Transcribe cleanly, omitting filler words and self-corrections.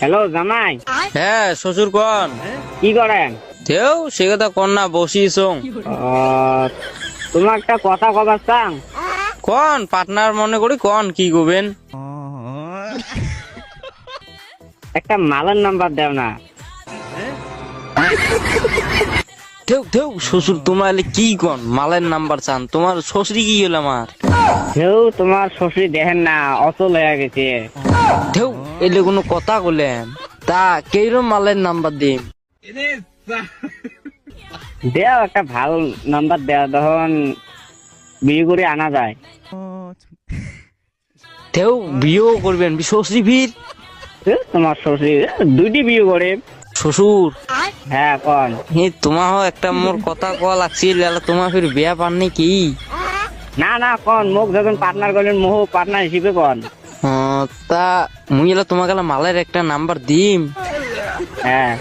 Hello জামাই, হ্যাঁ শ্বশুর কন কি করেন? দেও সে কথা কন না বসিস তোমার একটা কথা কবার চাং। কন পার্টনার মনে করি কন কি করবেন একটা মালের নাম্বার দেও না। দেও দেও শ্বশুর তোমার কি কন মালের নাম্বার চান তোমার শ্বশুরি কি গেল আমার কেউ তোমার শ্বশুর দেখেন না, অচল হয়ে গেছে। দেও এলে কোনো কথা বলেন তা কেইরম মালের নাম্বার দিন দেও একটা ভালো নাম্বার দেও, তখন বিয়ে করে আনা যায়। দেও বিয়েও করবেন শ্বশুরি ভিড় তোমার শ্বশুর দুইটি বিয়ে করে। শ্বশুর হ্যাঁ কন। হে তোমার একটা মোর কথা কওয়া লাগছিল তোমার ফির বিয়া পাননি কি না না কন, মুখ যখন পার্টনার করলেন মোহ পার্টনার হিসেবে কন। তা মুই তোমাকে মালের একটা নাম্বার দিম হ্যাঁ